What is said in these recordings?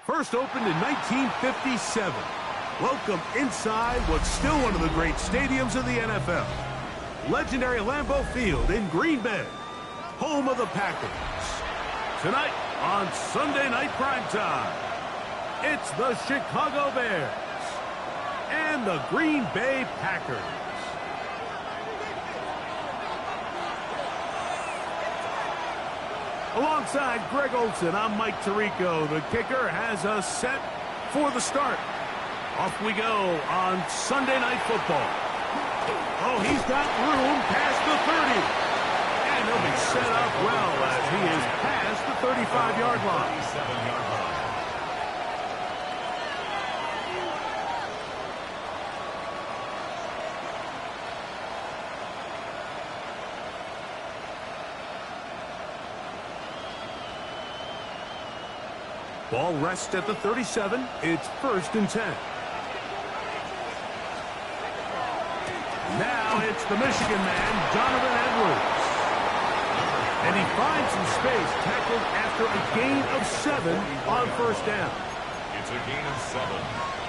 First opened in 1957. Welcome inside what's still one of the great stadiums of the NFL. Legendary Lambeau Field in Green Bay, home of the Packers. Tonight on Sunday Night Primetime, it's the Chicago Bears and the Green Bay Packers. Alongside Greg Olson, I'm Mike Tirico. The kicker has us set for the start. Off we go on Sunday Night Football. Oh, he's got room past the 30. And he'll be set up well as he is past the 35-yard line. Ball rests at the 37. It's 1st and 10. Now it's the Michigan man, Donovan Edwards. And he finds some space, tackled after a gain of 7 on 1st down. It's a gain of 7.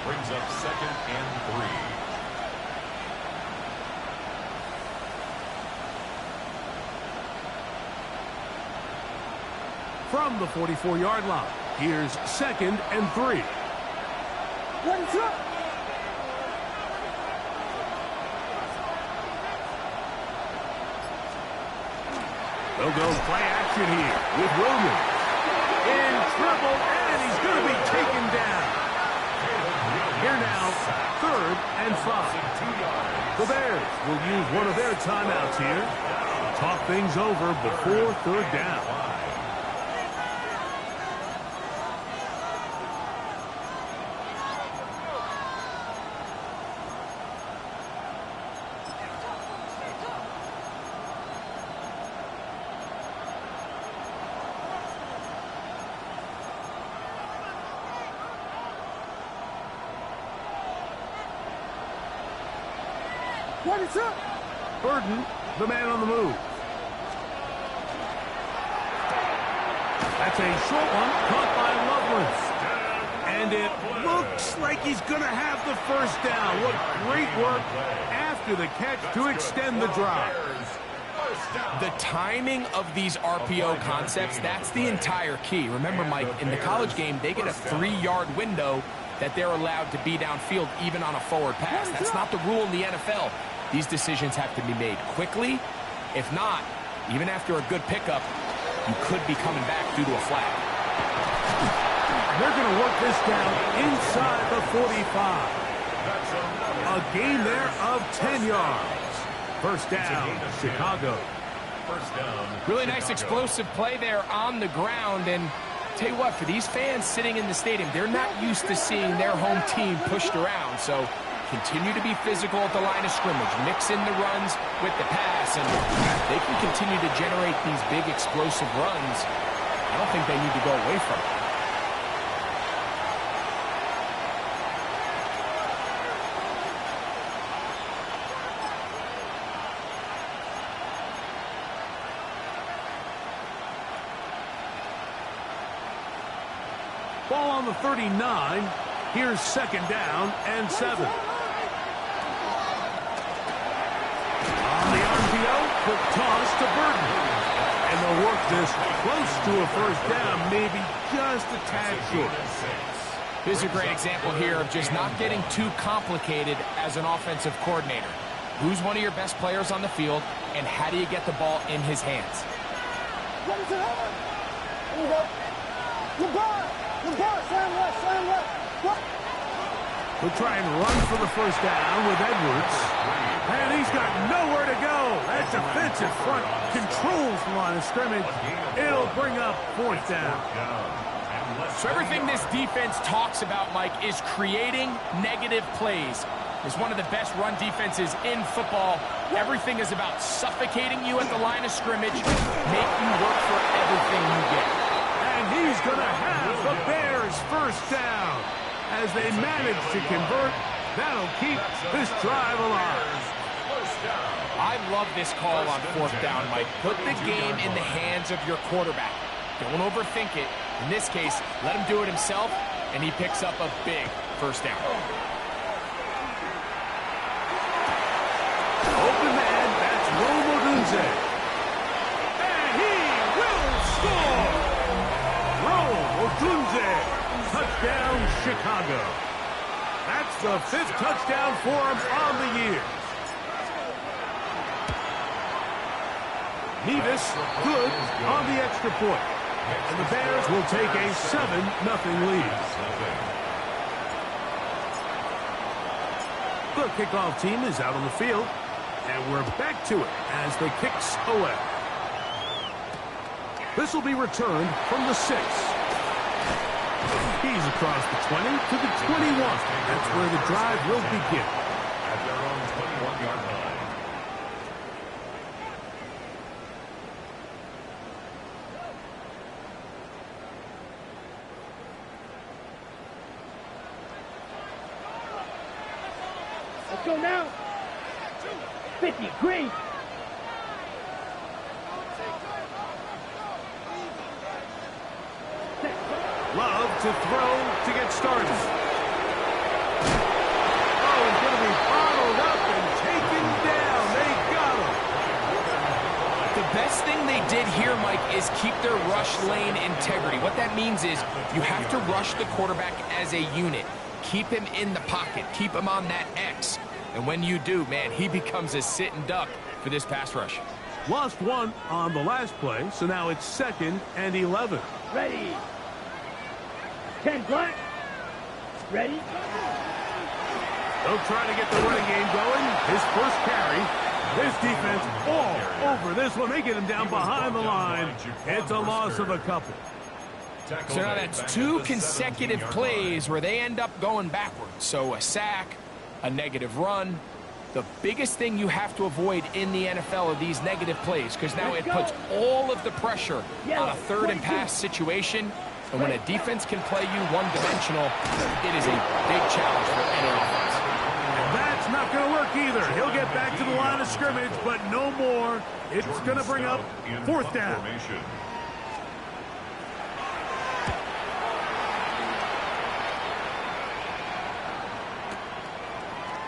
Brings up 2nd and 3. From the 44-yard line, here's 2nd and 3. What's up? They'll go play action here with Williams. In trouble, and he's going to be taken down. Here now, 3rd and 5. The Bears will use one of their timeouts here. Talk things over before 3rd down. What is up? Burden, the man on the move. That's a short one, caught by Loveland. And it looks like he's going to have the 1st down. What great work after the catch to extend the drive. The timing of these RPO concepts, that's the entire key. Remember, Mike, in the college game, they get a 3-yard window that they're allowed to be downfield even on a forward pass. That's not the rule in the NFL. These decisions have to be made quickly. If not, even after a good pickup, you could be coming back due to a flag. They're going to work this down inside the 45. A gain there of 10 yards. 1st down, Chicago. Really nice explosive play there on the ground. And tell you what, for these fans sitting in the stadium, they're not used to seeing their home team pushed around. So continue to be physical at the line of scrimmage. Mix in the runs with the pass, and they can continue to generate these big explosive runs. I don't think they need to go away from it. Ball on the 39. Here's 2nd down and 7. On the RPO, quick toss to Burden. And they'll work this close to a 1st down, maybe just a tad short. This is a great example here of just not getting too complicated as an offensive coordinator. Who's one of your best players on the field, and how do you get the ball in his hands? What is it? Here we go. Good ball. Good ball. Slam left. What? We'll try and run for the 1st down with Edwards. And he's got nowhere to go. That defensive front controls the line of scrimmage. It'll bring up 4th down. So everything this defense talks about, Mike, is creating negative plays. It's one of the best run defenses in football. Everything is about suffocating you at the line of scrimmage, make you work for everything you get. And he's going to have the Bears' 1st down. As they manage to convert, that'll keep this drive alive. I love this call on 4th down, Mike. Put the game in the hands of your quarterback. Don't overthink it. In this case, let him do it himself. and he picks up a big first down. Open man, that's Rome. And he will score! Rome, touchdown Chicago. That's the 5th touchdown for him on the year. Nevis, good on the extra point. And the Bears will take a 7-0 lead. The kickoff team is out on the field. And we're back to it as the kicks away. This will be returned from the 6. He's across the 20 to the 21. That's where the drive will begin. At their own 21-yard line. Let's go now. 50, green. Love to throw to get started. Oh, he's going to be bottled up and taken down. They got him. The best thing they did here, Mike, is keep their rush lane integrity. What that means is you have to rush the quarterback as a unit. Keep him in the pocket. Keep him on that X. And when you do, man, he becomes a sitting duck for this pass rush. Lost one on the last play, so now it's 2nd and 11. Ready. 10 black. Ready. They'll try to get the running game going. His first carry. This defense all over this one. They get him down behind the line. It's a loss of a couple. So now that's 2 consecutive plays where they end up going backwards. So a sack, a negative run. The biggest thing you have to avoid in the NFL are these negative plays, because now it puts all of the pressure on a 3rd and pass situation. And when a defense can play you one-dimensional, it is a big challenge for any offense. And that's not going to work either. He'll get back to the line of scrimmage, but no more. It's going to bring up 4th down.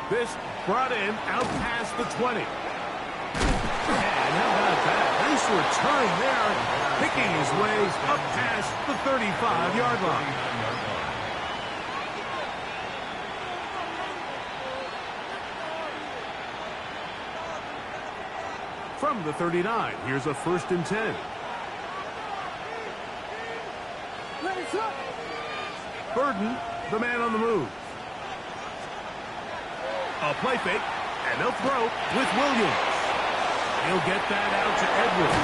This brought in out past the 20. And how about that? Nice return there, picking his way up past the 35-yard line. From the 39, here's a 1st and 10. Burden, the man on the move. A play fake, and they'll throw with Williams. He'll get that out to Edwards.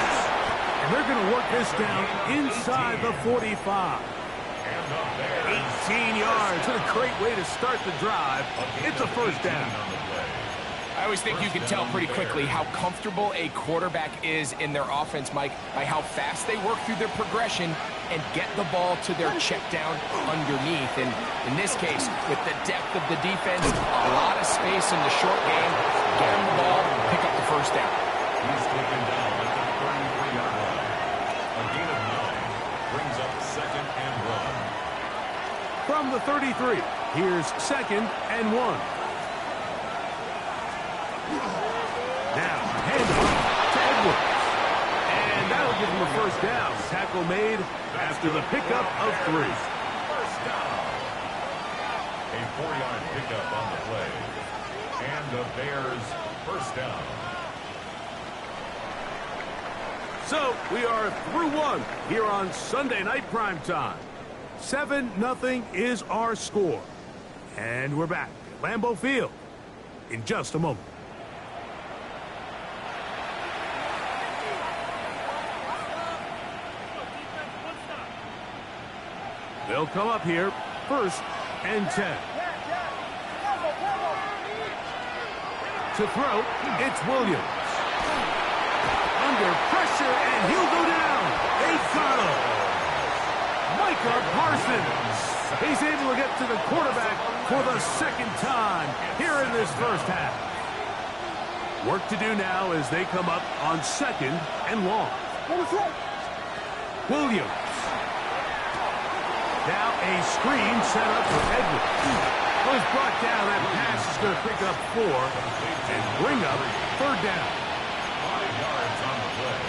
And they're going to work this down inside the 45. 18 yards. What a great way to start the drive. It's a 1st down. I always think you can tell pretty quickly how comfortable a quarterback is in their offense, Mike, by how fast they work through their progression and get the ball to their check down underneath. And in this case, with the depth of the defense, a lot of space in the short game, get him the ball, pick up the 1st down. He's taken down at the 33-yard line. A gain of 9 brings up 2nd and 1. From the 33, here's 2nd and 1. Now, handoff to Edwards. And that'll give him a 1st down. Tackle made after the pickup of 3. 1st down. A 4-yard pickup on the play. And the Bears 1st down. So, we are through one here on Sunday Night Primetime. 7-0 is our score. And we're back at Lambeau Field in just a moment. They'll come up here, 1st and 10. To throw, it's Williams. Under pressure, and he'll go down. They got him. Micah Parsons. He's able to get to the quarterback for the 2nd time here in this 1st half. Work to do now as they come up on 2nd and long. Williams. Now a screen set up for Edwards. Well, he's brought down. That pass is going to pick up 4 and bring up third down. 5 yards on the play.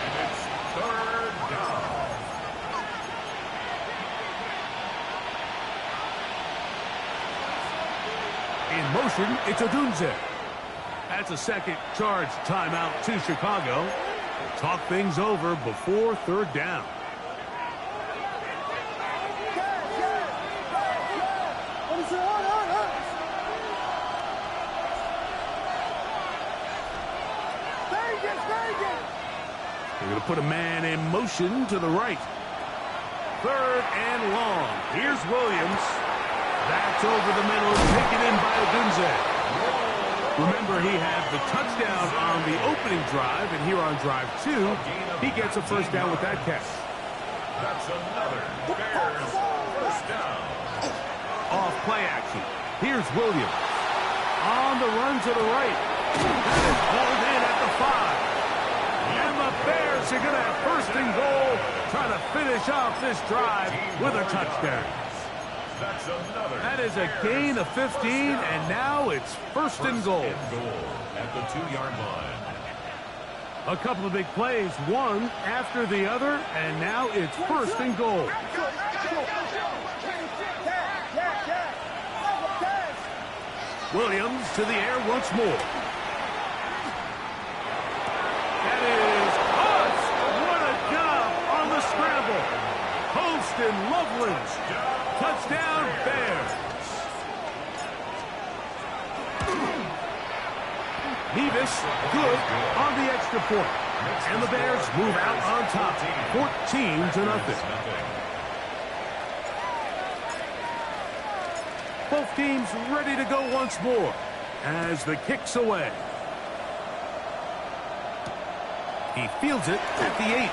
And it's third down. In motion, it's Odunze. That's a second charge timeout to Chicago. We'll talk things over before third down. They're going to put a man in motion to the right. Third and long. Here's Williams. That's over the middle, taken in by Odunze. Remember, he had the touchdown on the opening drive, and here on drive 2, he gets a first down with that catch. That's another Bears first down. Off play action. Here's Williams. On the run to the right. That is hauled in at the 5. And the Bears are going to have first and goal, trying to finish off this drive with a touchdown. That's another. That is a gain of 15, and now it's first and goal. At the 2-yard line. A couple of big plays, one after the other, and now it's first and goal. Williams to the air once more. That is us. What a job on the scramble. Post and Loveland. Touchdown, Bears. Nevis, good on the extra point. And the Bears move out on top, 14-0. Both teams ready to go once more as the kick's away. He fields it at the 8.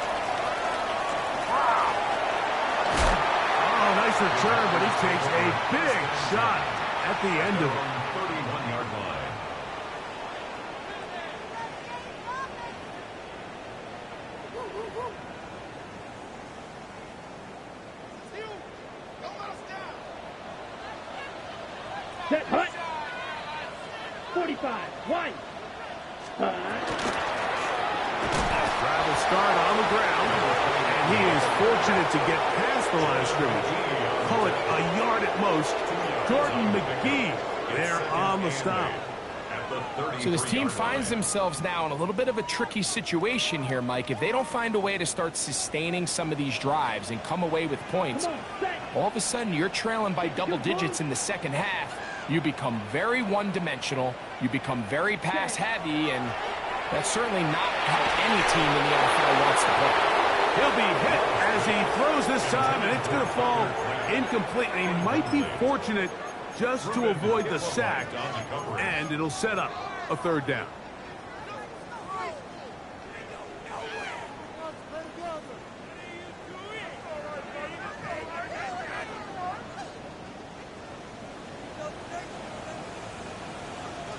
Oh, nice return, but he takes a big shot at the end of it. 31-yard line. Set, hut. 45, one. Travel start on the ground, and he is fortunate to get past the line of scrimmage. Call it a yard at most. Jordan McGee there on the stop. So this team finds themselves now in a little bit of a tricky situation here, Mike. If they don't find a way to start sustaining some of these drives and come away with points, all of a sudden you're trailing by double digits in the second half. You become very one-dimensional. You become very pass-heavy, and that's certainly not how any team in the NFL wants to play. He'll be hit as he throws this time, and it's going to fall incomplete. And he might be fortunate just to avoid the sack, and it'll set up a third down.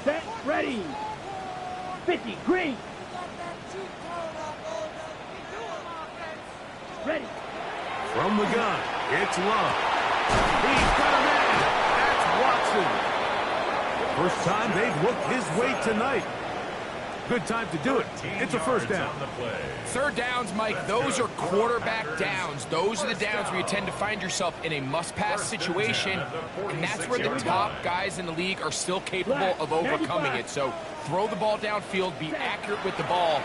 Set, ready. 50, green. Ready. From the gun, it's Love. He's got a man. That's Watson. First time they've looked his way tonight. Good time to do it. It's a first down. Third downs, Mike, those are quarterback downs. Those are the downs where you tend to find yourself in a must-pass situation, and that's where the top guys in the league are still capable of overcoming it. So throw the ball downfield, be accurate with the ball.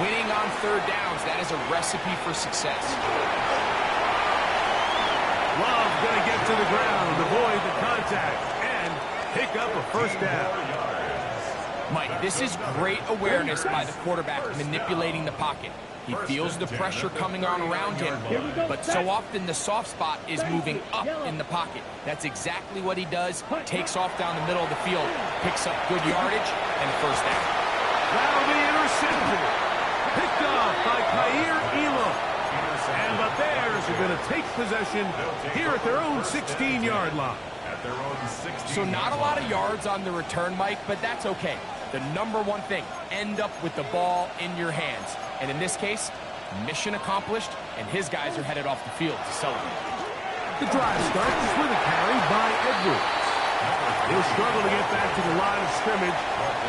Winning on third downs, that is a recipe for success. Love going to get to the ground, avoid the contact, and pick up a first down. Mike, this is great awareness by the quarterback manipulating the pocket. He feels the pressure coming on around him, but so often the soft spot is moving up in the pocket. That's exactly what he does. Takes off down the middle of the field, picks up good yardage, and first down. That'll be intercepted. Picked off by Kaiir Elam. And the Bears are going to take possession here at their own 16-yard line. So not a lot of yards on the return, Mike, but that's okay. The number one thing, end up with the ball in your hands. And in this case, mission accomplished, and his guys are headed off the field to celebrate. The drive starts with a carry by Edwards. He'll struggle to get back to the line of scrimmage.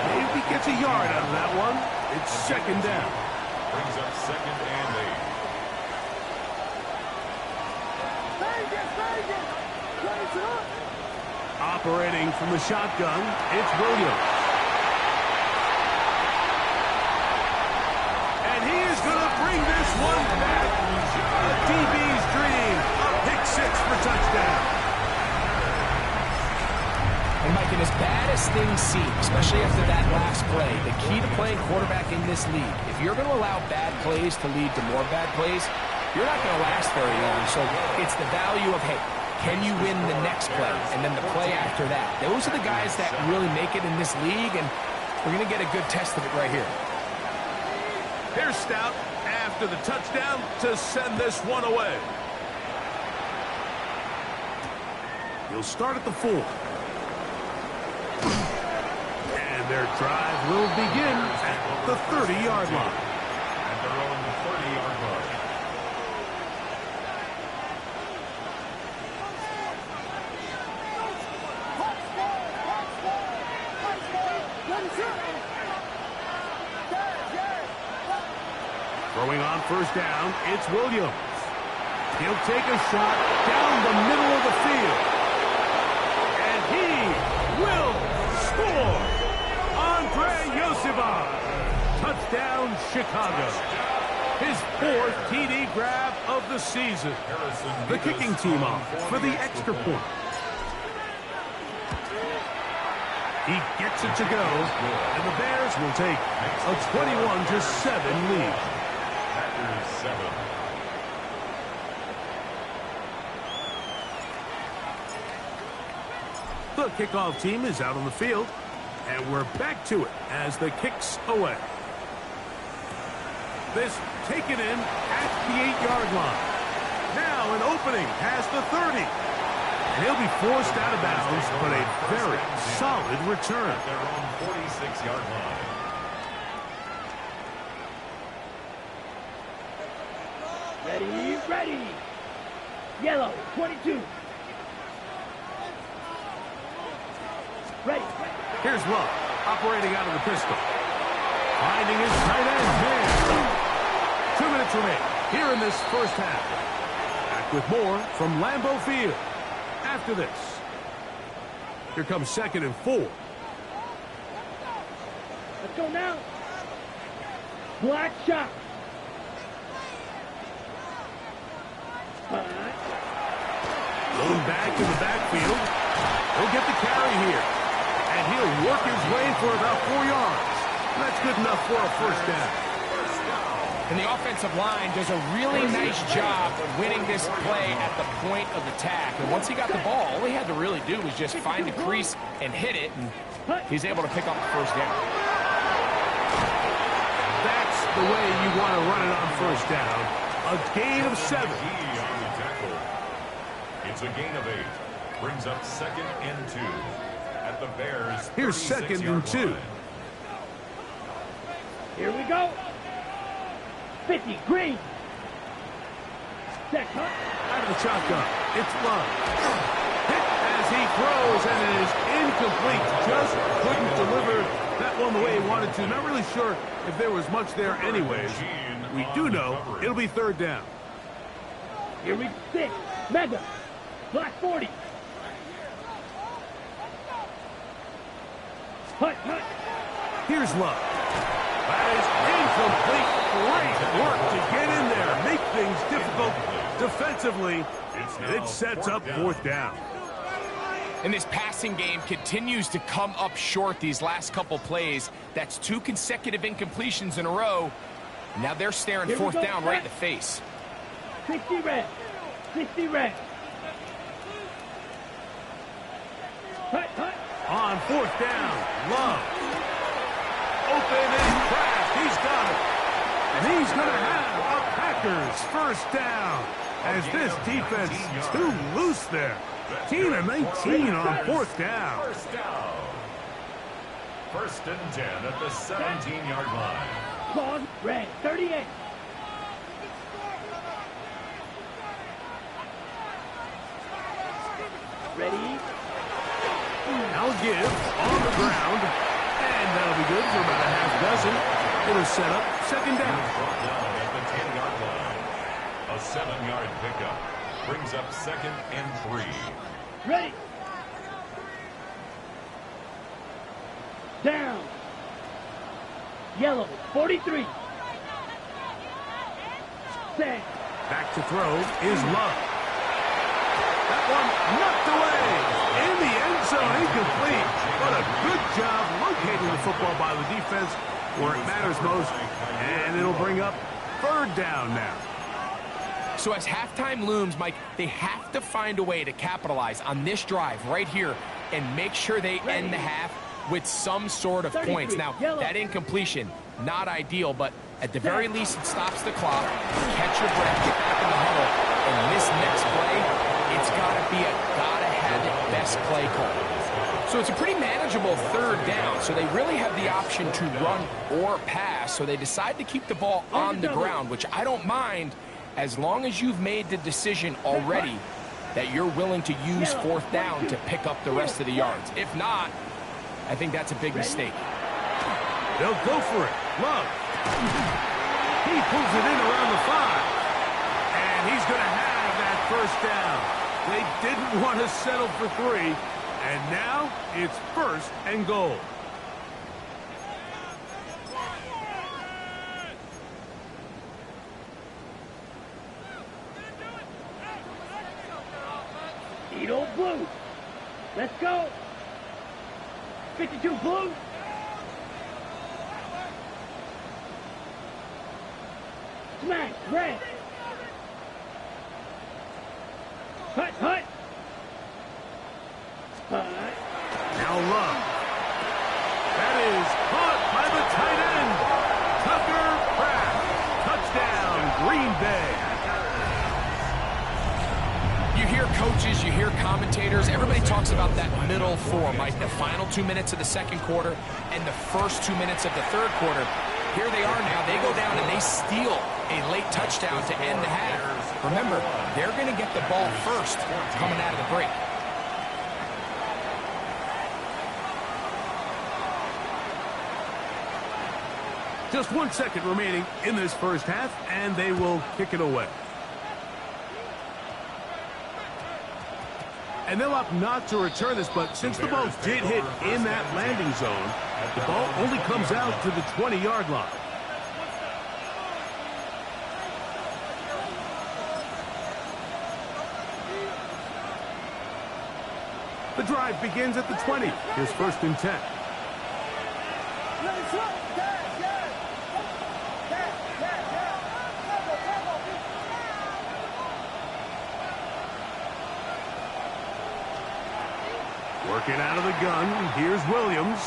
Maybe he gets a yard out of that one. It's second down. Brings up second and 8. Operating from the shotgun, it's Williams. And he is going to bring this one back. A DB's dream. A pick six for touchdown. And Mike, and as bad as things seem, especially after that last play, the key to playing quarterback in this league, if you're going to allow bad plays to lead to more bad plays, you're not going to last very long. So it's the value of, hey, can you win the next play and then the play after that? Those are the guys that really make it in this league, and we're going to get a good test of it right here. Here's Stout after the touchdown to send this one away. He'll start at the 4. And their drive will begin at the 30-yard line. At their own 30-yard line. Throwing on first down, it's Williams. He'll take a shot down the middle of the field. And he will score. Andre Yosivas. Touchdown, Chicago. His 4th TD grab of the season. The kicking team off for the extra point. He gets it to go, and the Bears will take a 21-7 lead. Packers 7. The kickoff team is out on the field, and we're back to it as the kick's away. This taken in at the 8-yard line. Now an opening past the 30. And he'll be forced out of bounds, but a very solid return. At their own 46-yard line. Ready, ready. Yellow, 22. Ready. Here's Love, operating out of the pistol. Finding his tight end man. 2 minutes remain here in this first half. Back with more from Lambeau Field. After this, here comes second and 4. Let's go now. Black shot. Going back in the backfield. He'll get the carry here. And he'll work his way for about 4 yards. That's good enough for a first down. And the offensive line does a really nice job of winning this play at the point of attack. And once he got the ball, all he had to really do was just find the crease and hit it, and he's able to pick up the first down. That's the way you want to run it on first down. A gain of 7. On the tackle. It's a gain of 8. Brings up second and 2. At the Bears' 36-yard line. Here's second and 2. Here we go. 50, green. Set, cut. Out of the shotgun, it's Love. Hit as he throws, and it is incomplete. Just couldn't deliver that one the way he wanted to. Not really sure if there was much there anyways. We do know it'll be third down. Here we sit. Mega. Black 40. Hut, hut. Here's Love. That is incomplete. Great work to get in there, make things difficult defensively. It sets up fourth down. And this passing game continues to come up short these last couple plays. That's 2 consecutive incompletions in a row. Now they're staring fourth down right in the face. 60 red. 60 red. Hut, hut. On fourth down, Love. Open and cracked. He's got it. And he's going to have a Packers first down. As this defense is too loose there. 15 and 19 on fourth down. First down. First and 10 at the 17-yard line. Pause, red, 38. Ready? Now give on the ground. And that'll be good for about a half dozen. It'll set up second down. Brought down at the 10-yard line. A 7-yard pickup brings up 2nd and 3. Ready? Down. Yellow, 43. Set. Back to throw is Love. That one knocked away. In the end zone, incomplete. But a good job locating the football by the defense where it matters most. And it'll bring up 3rd down now. So as halftime looms, Mike, they have to find a way to capitalize on this drive right here and make sure they end the half with some sort of points. Now, that incompletion, not ideal, but at the very least, it stops the clock. Catch your breath, get back in the huddle, and this next play, it's got to be a gotta-have-it best play call. So it's a pretty manageable 3rd down, so they really have the option to run or pass, so they decide to keep the ball on the ground, which I don't mind as long as you've made the decision already that you're willing to use 4th down to pick up the rest of the yards. If not, I think that's a big mistake. They'll go for it. Love. He pulls it in around the 5. And he's going to have that 1st down. They didn't want to settle for 3. And now it's 1st and goal. Eat old blue. Let's go. 52 blue. Smack, red. Hut, hut. Hut. Now Love. That is caught by the tight end. Tucker Pratt. Touchdown, Green Bay. You hear coaches, you hear commentators, everybody talks about that middle 4, Mike, the final 2 minutes of the 2nd quarter and the first 2 minutes of the 3rd quarter. Here they are now. They go down and they steal a late touchdown to end the half. Remember, they're going to get the ball first coming out of the break. Just 1 second remaining in this first half, and they will kick it away. And they'll opt not to return this, but since the ball did hit in that landing zone, the ball only comes out to the 20-yard line. The drive begins at the 20. Here's 1st and 10. Working out of the gun, here's Williams.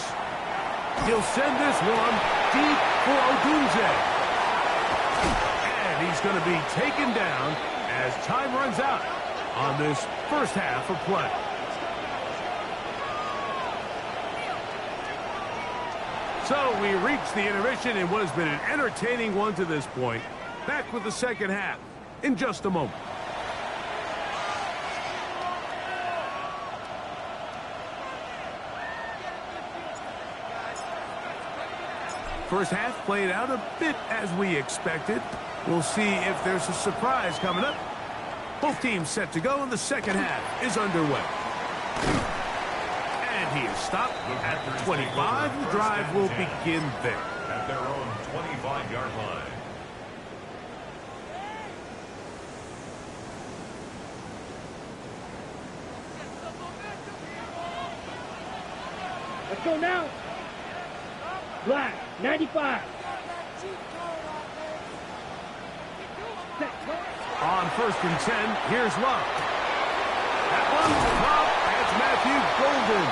He'll send this one deep for Odunze. And he's going to be taken down as time runs out on this first half of play. So we reach the intermission in what has been an entertaining one to this point. Back with the second half in just a moment. First half played out a bit as we expected. We'll see if there's a surprise coming up. Both teams set to go, and the second half is underway. And he is stopped at the 25. The drive will begin there. At their own 25-yard line. Let's go now. Black, 95. On 1st and 10, here's Love. That one's top. That's Matthew Golden.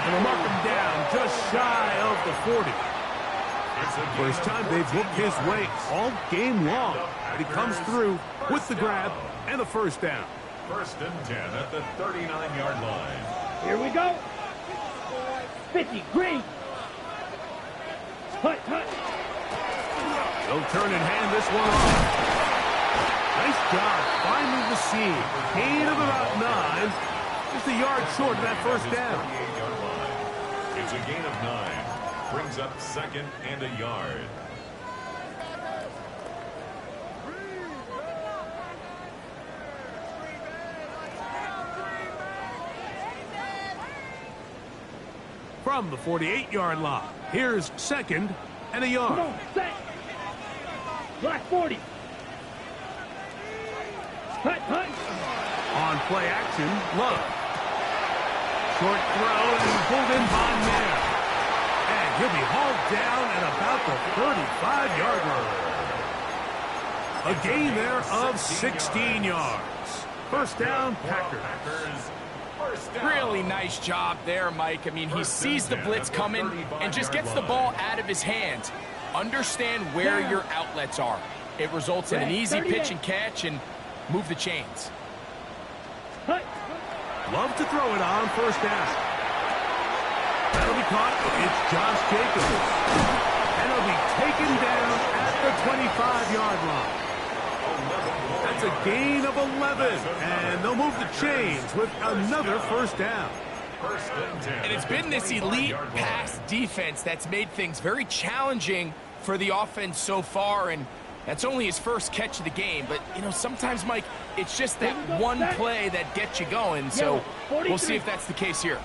And they'll mark him down just shy of the 40. First time they've looked his way all game long. But he comes through with the grab and the 1st down. 1st and 10 at the 39-yard line. Here we go. 50, green. Hut, hut. They'll turn and hand this one off. Nice job finding the seam. Gain of about 9. Just a yard short of that first down. 38-yard line. It's a gain of 9. Brings up 2nd and a yard. From the 48-yard line, here's 2nd and a yard. Come on, set. Black 40. Cut. On play action, Love. Short throw and pulled in by Mayer. And he'll be hauled down at about the 35-yard line. A gain there of 16 yards. First down, Packers. Really nice job there, Mike. I mean, he sees the blitz coming and just gets the ball out of his hands. Understand where your outlets are. It results in an easy pitch and catch and move the chains. Love to throw it on first down. That'll be caught. It's Josh Jacobs. And it'll be taken down at the 25-yard line. That's a gain of 11. And they'll move the chains with another first down. And it's been this elite pass defense that's made things very challenging for the offense so far, and that's only his first catch of the game. But, you know, sometimes, Mike, it's just that one play that gets you going, so we'll see if that's the case here.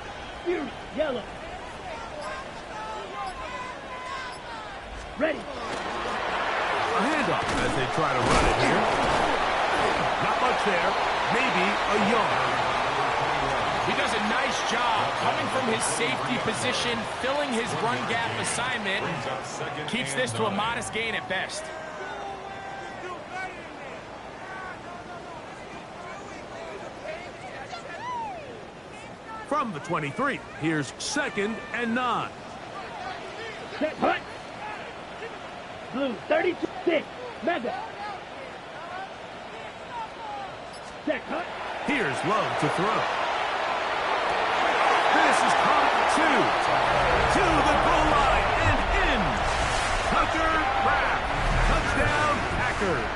Yellow. Ready. A handoff as they try to run it here. Not much there. Maybe a yard. He does a nice job coming from his safety position, filling his run gap assignment. Keeps this to a modest gain at best. From the 23, here's 2nd and 9. Set, hut. Blue, 32-6. Mega. Set, hut. Here's Love to throw. This is caught to the goal line and in. Tucker Craft. Touchdown, Packers.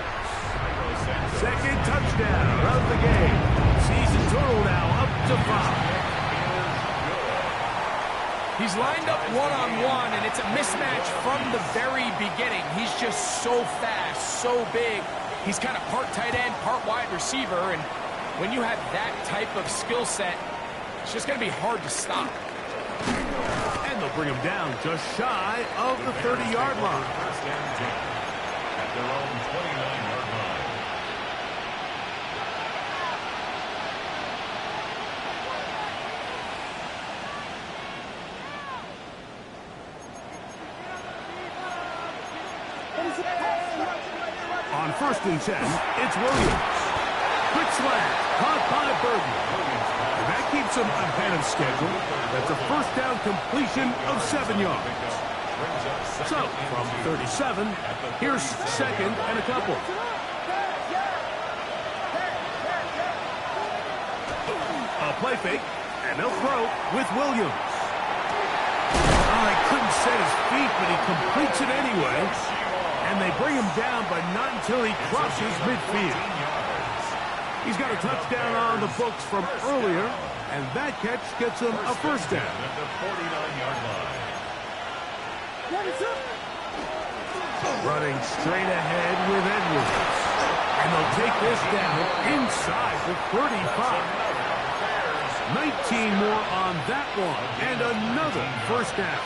Second touchdown of the game. Season total now up to 5. He's lined up one-on-one, and it's a mismatch from the very beginning. He's just so fast, so big. He's kind of part tight end, part wide receiver, and when you have that type of skill set, it's just going to be hard to stop. And they'll bring him down just shy of the 30-yard line. First and 10 at their own 29-yard line. On 1st and 10, it's Williams. Quick slant, caught by Burton. And that keeps him ahead of schedule. That's a first down completion of 7 yards. So, from 37, here's 2nd and a couple. A play fake, and they'll throw with Williams. Oh, he couldn't set his feet, but he completes it anyway. And they bring him down, but not until he crosses midfield. He's got a touchdown on the books from earlier, and that catch gets him a first down. At the 49-yard line. Running straight ahead with Edwards. And they'll take this down inside the 35. 19 more on that one, and another first down.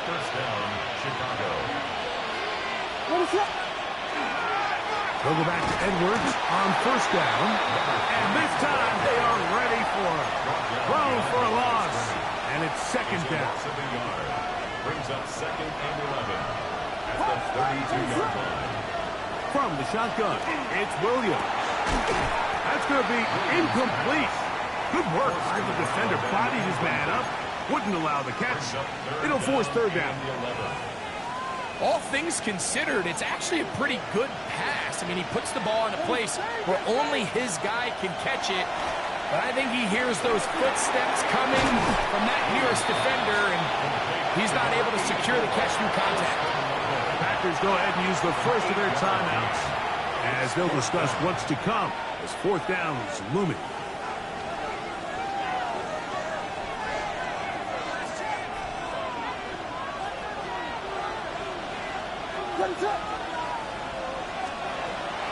First down, Chicago. They'll go back to Edwards on first down. And this time they are ready for it. Thrown for a loss. And it's 2nd down. Brings up 2nd and 11 at the 32-yard line. From the shotgun, it's Williams. That's going to be incomplete. Good work. The defender bodied his man up. Wouldn't allow the catch. It'll force 3rd down. All things considered, it's actually a pretty good pass. I mean, he puts the ball in a place where only his guy can catch it. But I think he hears those footsteps coming from that nearest defender, and he's not able to secure the catch through contact. Packers go ahead and use the first of their timeouts as they'll discuss what's to come as 4th down is looming.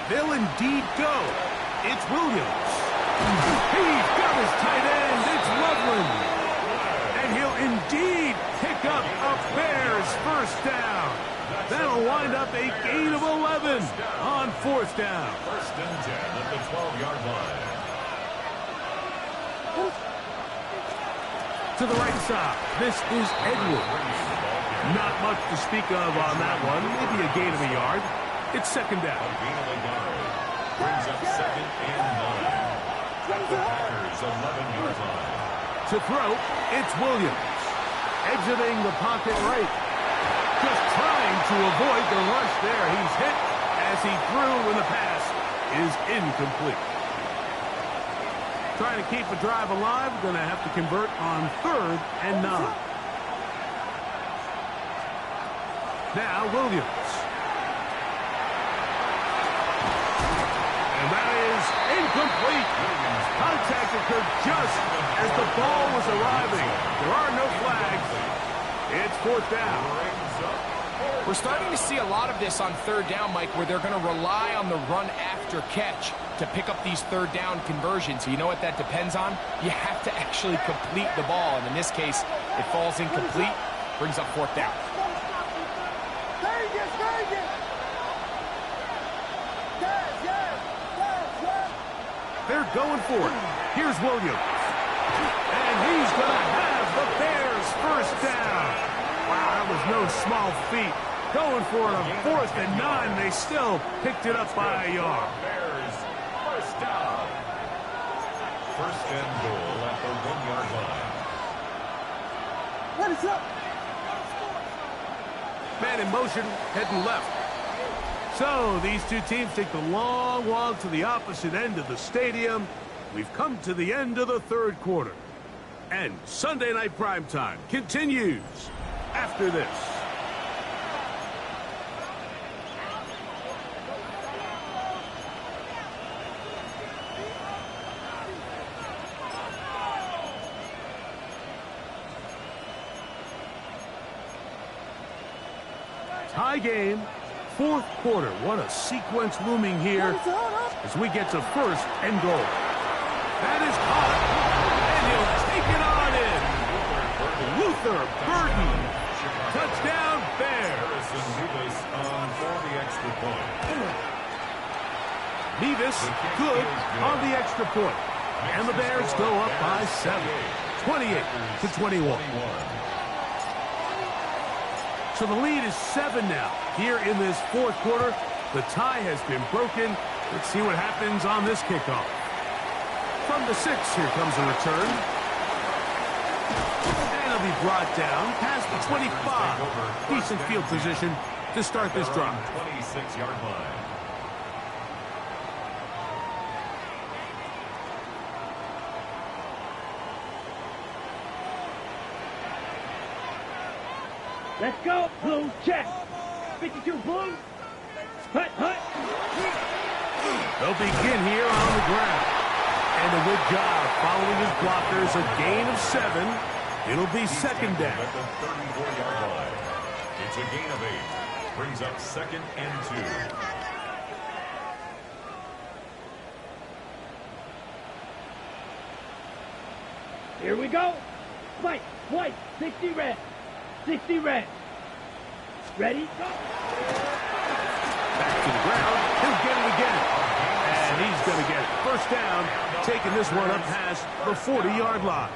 They'll indeed go. It's Williams. He's got his tight end. It's Loveland. And he'll indeed pick up a Bears first down. That'll wind up a gain of 11 on fourth down. First and 10 at the 12-yard line. To the right side, this is Edwards. Not much to speak of on that one. Maybe a gain of a yard. It's second down. A gain of a yard. Brings up second and 9. At the Packers' 11-yard line. To throw, it's Williams. Exiting the pocket right. Just trying to avoid the rush there. He's hit as he threw when the pass is incomplete. Trying to keep a drive alive. Going to have to convert on third and 9. Now Williams. And that is incomplete. Contact occurred just as the ball was arriving. There are no flags. It's fourth down. We're starting to see a lot of this on third down, Mike, where they're going to rely on the run after catch to pick up these third down conversions. So you know what that depends on? You have to actually complete the ball. And in this case, it falls incomplete, brings up fourth down. They're going for it. Here's Williams. And he's going to have the Bears first down. Wow, that was no small feat. Going for it on fourth and 9. They still picked it up by a yard. Bears first down. First and goal at the 1-yard line. What is up? Man in motion, heading left. So these two teams take the long walk to the opposite end of the stadium. We've come to the end of the third quarter. And Sunday Night Primetime continues after this. Tie game. Fourth quarter. What a sequence looming here as we get to first and goal. That is caught, and he'll take it on in. Luther Burden. Touchdown, Bears. Harrison Nevis on for the extra point. Nevis good on the extra point. And the Bears go up by 7. 28-21. So the lead is 7 now. Here in this fourth quarter, the tie has been broken. Let's see what happens on this kickoff. From the 6, here comes a return. And it'll be brought down past the 25. Decent field position to start this drive. 26-yard line. Let's go, Blue, check. 52, Blue. Hut, hut. They'll begin here on the ground. And a good job following his blockers. A gain of 7. It'll be second down. At the 34-yard line. It's a gain of 8. Brings up second and 2. Here we go. Fight, white, 60 red. 60 red. Ready? Go. Back to the ground. He'll get it again. And he's going to get it. First down, taking this one up past the 40-yard line.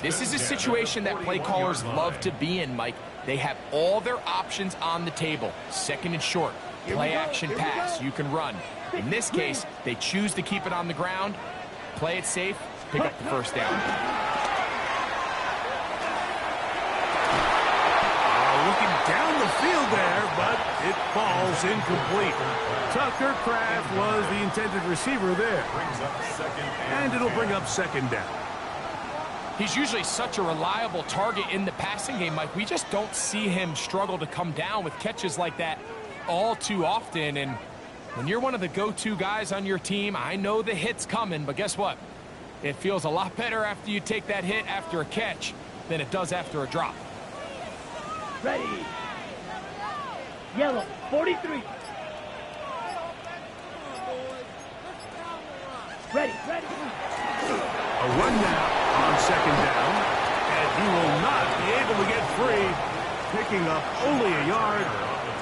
This is a situation that play callers love to be in, Mike. They have all their options on the table. Second and short, play action pass, you can run. In this case, they choose to keep it on the ground, play it safe, pick up the first down. Looking down the field there, but it falls incomplete. Tucker Kraft was the intended receiver there. And it'll bring up second down. He's usually such a reliable target in the passing game, Mike. We just don't see him struggle to come down with catches like that all too often. And when you're one of the go-to guys on your team, I know the hit's coming, but guess what? It feels a lot better after you take that hit after a catch than it does after a drop. Ready. yellow, 43. Ready. A run now on second down, and he will not be able to get free, picking up only a yard.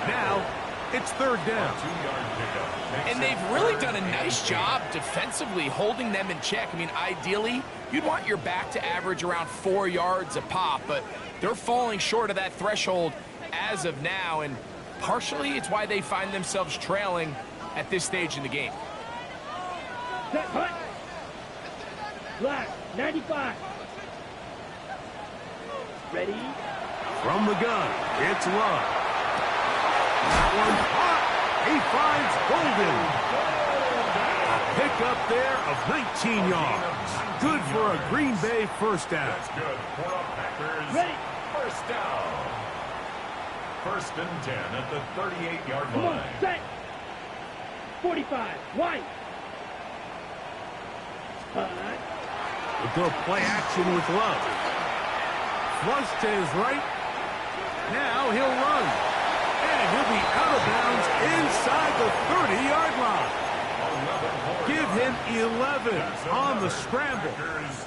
Now it's third down. And they've really done a nice job defensively holding them in check. I mean, ideally, you'd want your back to average around 4 yards a pop, but they're falling short of that threshold as of now, and partially it's why they find themselves trailing at this stage in the game. Set, hut. Black, 95. Ready? From the gun, it's Love. That one's hot. He finds Golden. A pickup there of 19 yards. Good for a Green Bay first down. That's good for a Packers Ready. first down. First and 10 at the 38-yard Come on, line. set. 45, white. Hut. We'll go play action with Love. Flush to his right. Now he'll run. And he'll be out of bounds inside the 30-yard line. Give him 11 on the scramble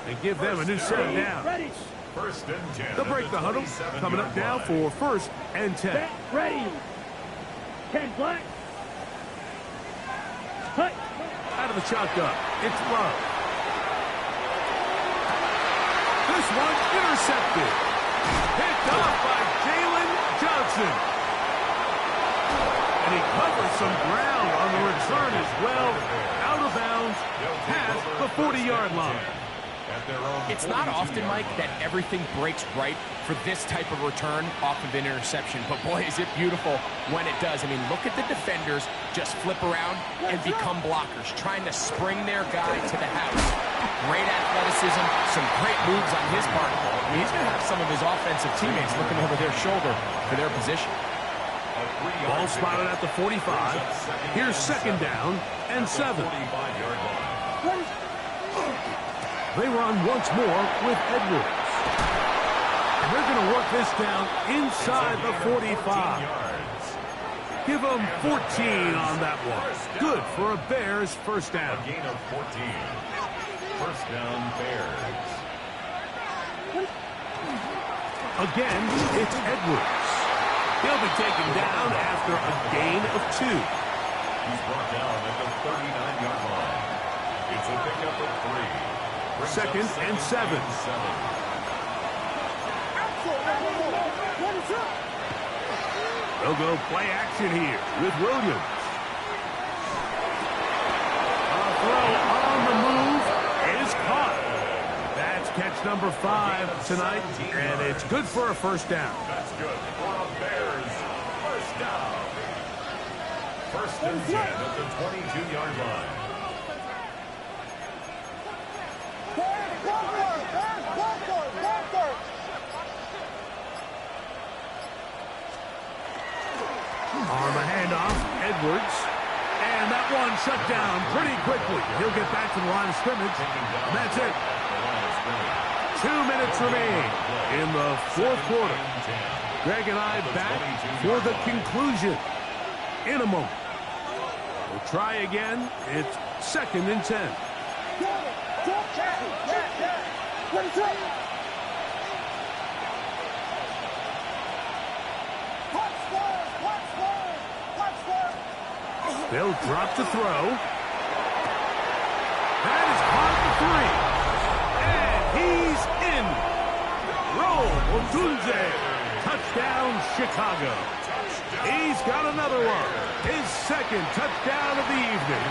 and give them a new set down. Ready. First and 10. They'll break the huddle. Coming up now for first and 10. Set, ready. 10, black. Hut. Out of the shotgun, it's Love. This one intercepted. Picked off by Jalen Johnson. And he covers some ground on the return as well. Out of bounds, past the 40-yard line. It's not often, Mike, that everything breaks right for this type of return off of an interception. But, boy, is it beautiful when it does. I mean, look at the defenders just flip around and become blockers, trying to spring their guy to the house. Great athleticism, some great moves on his part. I mean, he's going to have some of his offensive teammates looking over their shoulder for their position. Ball spotted at the 45. Here's second down and 7. They run once more with Edwards. And they're going to work this down inside the 45. Give them 14 on that one. Good for a Bears first down. A gain of 14. First down, Bears. Again, it's Edwards. He'll be taken down after a gain of 2. He's brought down at the 39-yard line. It's a pickup of 3. Second and 7. They'll go play action here with Williams. A throw on the move is caught. That's catch number 5 tonight, and it's good for a first down. That's good for a Bears first down. First and 10 at the 22-yard line. On the handoff, Edwards. And that one shut down pretty quickly. He'll get back to the line of scrimmage. And that's it. 2 minutes remain in the fourth quarter. Greg and I back for the conclusion in a moment. We'll try again. It's second and 10. They'll drop to throw. That is caught for 3. And he's in. Roll Odunze. Touchdown, Chicago. He's got another one. His second touchdown of the evening.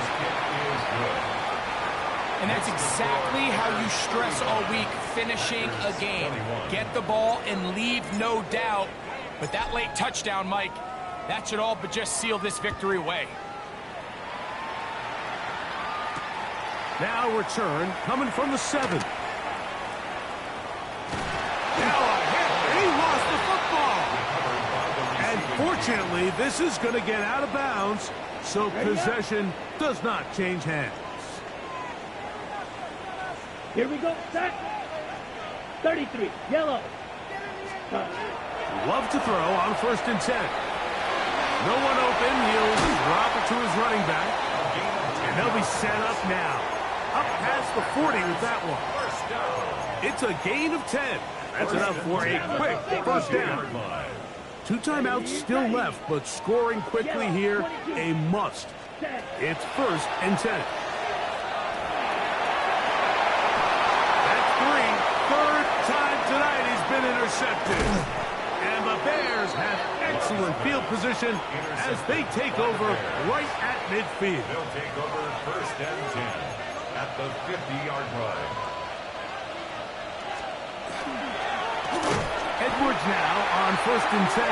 And that's exactly how you stress all week, finishing a game. Get the ball and leave no doubt. But that late touchdown, Mike, that should all but just seal this victory away. Now return coming from the 7. Now a hit. He lost the football. And fortunately, this is going to get out of bounds, so possession does not change hands. Here we go, set. 33, yellow. Love to throw on first and 10. No one open. He'll drop it to his running back. And they'll be set up now. Up past the 40 with that one. It's a gain of 10. That's enough for a quick first down. 2 timeouts still left, but scoring quickly here, a must. It's 1st and 10. That's 3. 3rd time tonight he's been intercepted. And the Bears have excellent field position as they take over right at midfield. They'll take over 1st and 10 at the 50-yard line. Edwards now on 1st and 10.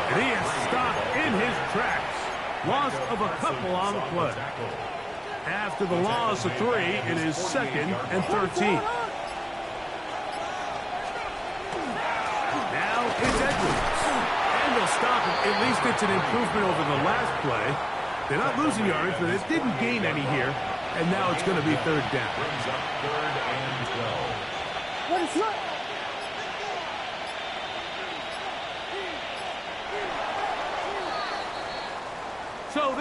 And he is stopped in his tracks. Loss of a couple on the play. After the loss of 3, it is 2nd and 13. Now it's Edwards. And they'll stop it. At least it's an improvement over the last play. They're not losing yards, but it didn't gain any here. And now it's going to be 3rd down. Brings up 3rd and 12. What is that? So